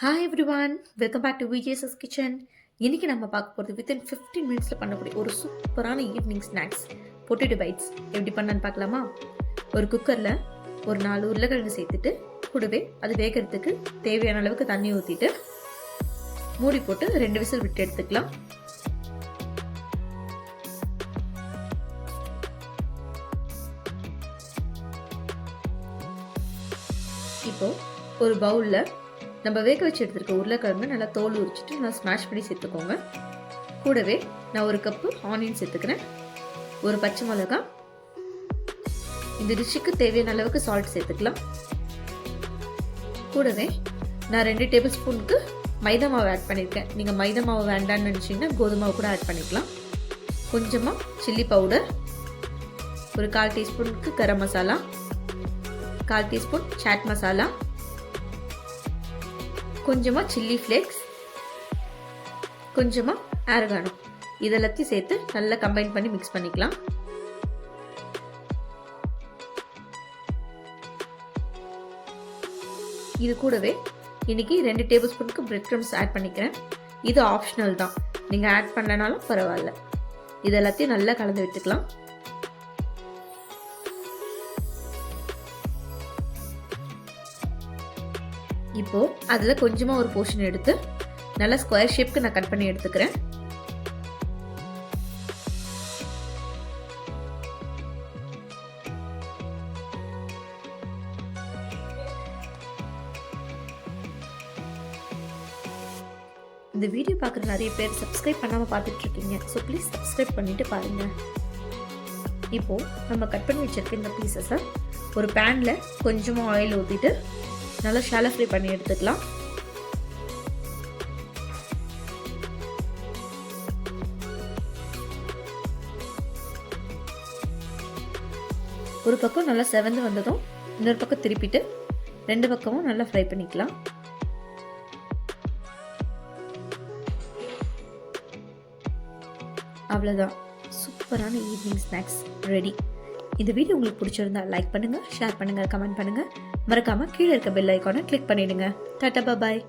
Hi everyone, welcome back to VJS kitchen. இன்றைக்கி நம்ம பார்க்க போகிறது வித்தின் 15 மினிட்ஸில் பண்ணக்கூடிய ஒரு சூப்பரான ஈவினிங் ஸ்நாக்ஸ் பொட்டேட்டோ பைட்ஸ். எப்படி பண்ணலான்னு பார்க்கலாமா? ஒரு குக்கரில் ஒரு 4 உருளைக்கிழங்கு சேர்த்துட்டு கூடவே அது வேகிறதுக்கு தேவையான அளவுக்கு தண்ணி ஊற்றிட்டு மூடி போட்டு 2 விசில் விட்டு எடுத்துக்கலாம். இப்போது ஒரு பவுலில் நம்ம வேக வச்சு எடுத்துருக்க உருளைக்கிழங்கு நல்லா தோல் உரிச்சிட்டு நல்லா ஸ்மாஷ் பண்ணி சேர்த்துக்கோங்க. கூடவே நான் ஒரு கப்பு ஆனியன் சேர்த்துக்கிறேன், ஒரு பச்சை மிளகாய், இந்த டிஷ்ஷுக்கு தேவையான அளவுக்கு சால்ட் சேர்த்துக்கலாம். கூடவே நான் 2 டேபிள் ஸ்பூனுக்கு மைதா மாவு ஆட் பண்ணியிருக்கேன். நீங்கள் மைதா மாவு வேண்டான்னு நினச்சிங்கன்னா கோதுமை மாவு கூட ஆட் பண்ணிக்கலாம். கொஞ்சமாக சில்லி பவுடர், ஒரு 1/4 டீஸ்பூனுக்கு கரம் மசாலா, 1/4 டீஸ்பூன் சாட் மசாலா, கொஞ்சமாக சில்லி ஃப்ளேக்ஸ், கொஞ்சமாக ஆர்கானோ, இதெல்லாத்தையும் சேர்த்து நல்லா கம்பைன் பண்ணி மிக்ஸ் பண்ணிக்கலாம். இது கூடவே இன்னைக்கு 2 டேபிள் ஸ்பூனுக்கு பிரெட் க்ரம்ஸ் ஆட் பண்ணிக்கிறேன். இது ஆப்ஷனல் தான், நீங்கள் ஆட் பண்ணலனாலும் பரவாயில்ல. இதெல்லாத்தையும் நல்லா கலந்து விட்டுக்கலாம். இப்போ அதில் கொஞ்சமாக ஒரு போர்ஷன் எடுத்து நல்லா ஸ்கொயர் ஷேப்க்கு நான் கட் பண்ணி எடுத்துக்கிறேன். இந்த வீடியோ பார்க்குற நிறைய பேர் சப்ஸ்கிரைப் பண்ணாமல் பார்த்துட்டு இருக்கீங்க. ஸோ ப்ளீஸ் சப்ஸ்கிரைப் பண்ணிட்டு பாருங்கள். இப்போது நம்ம கட் பண்ணி வச்சிருக்க இந்த பீசஸை ஒரு பேனில் கொஞ்சமாக ஆயில் ஊற்றிட்டு நல்லா ஷாலோ ஃப்ரை பண்ணி எடுத்துக்கலாம். ஒரு பக்கம் நல்லா செவந்து வந்ததும் இன்னொரு பக்கம் திருப்பிட்டு 2 பக்கமும் நல்லா ஃப்ரை பண்ணிக்கலாம். அவ்வளோதான், சூப்பரான ஈவினிங் ஸ்நாக்ஸ் ரெடி. இந்த வீடியோ உங்களுக்கு பிடிச்சிருந்தா லைக் பண்ணுங்கள், ஷேர் பண்ணுங்கள், கமெண்ட் பண்ணுங்கள். மறக்காமல் கீழே இருக்க பெல் ஐக்கானை கிளிக் பண்ணிவிடுங்க. டாடா, பாய்.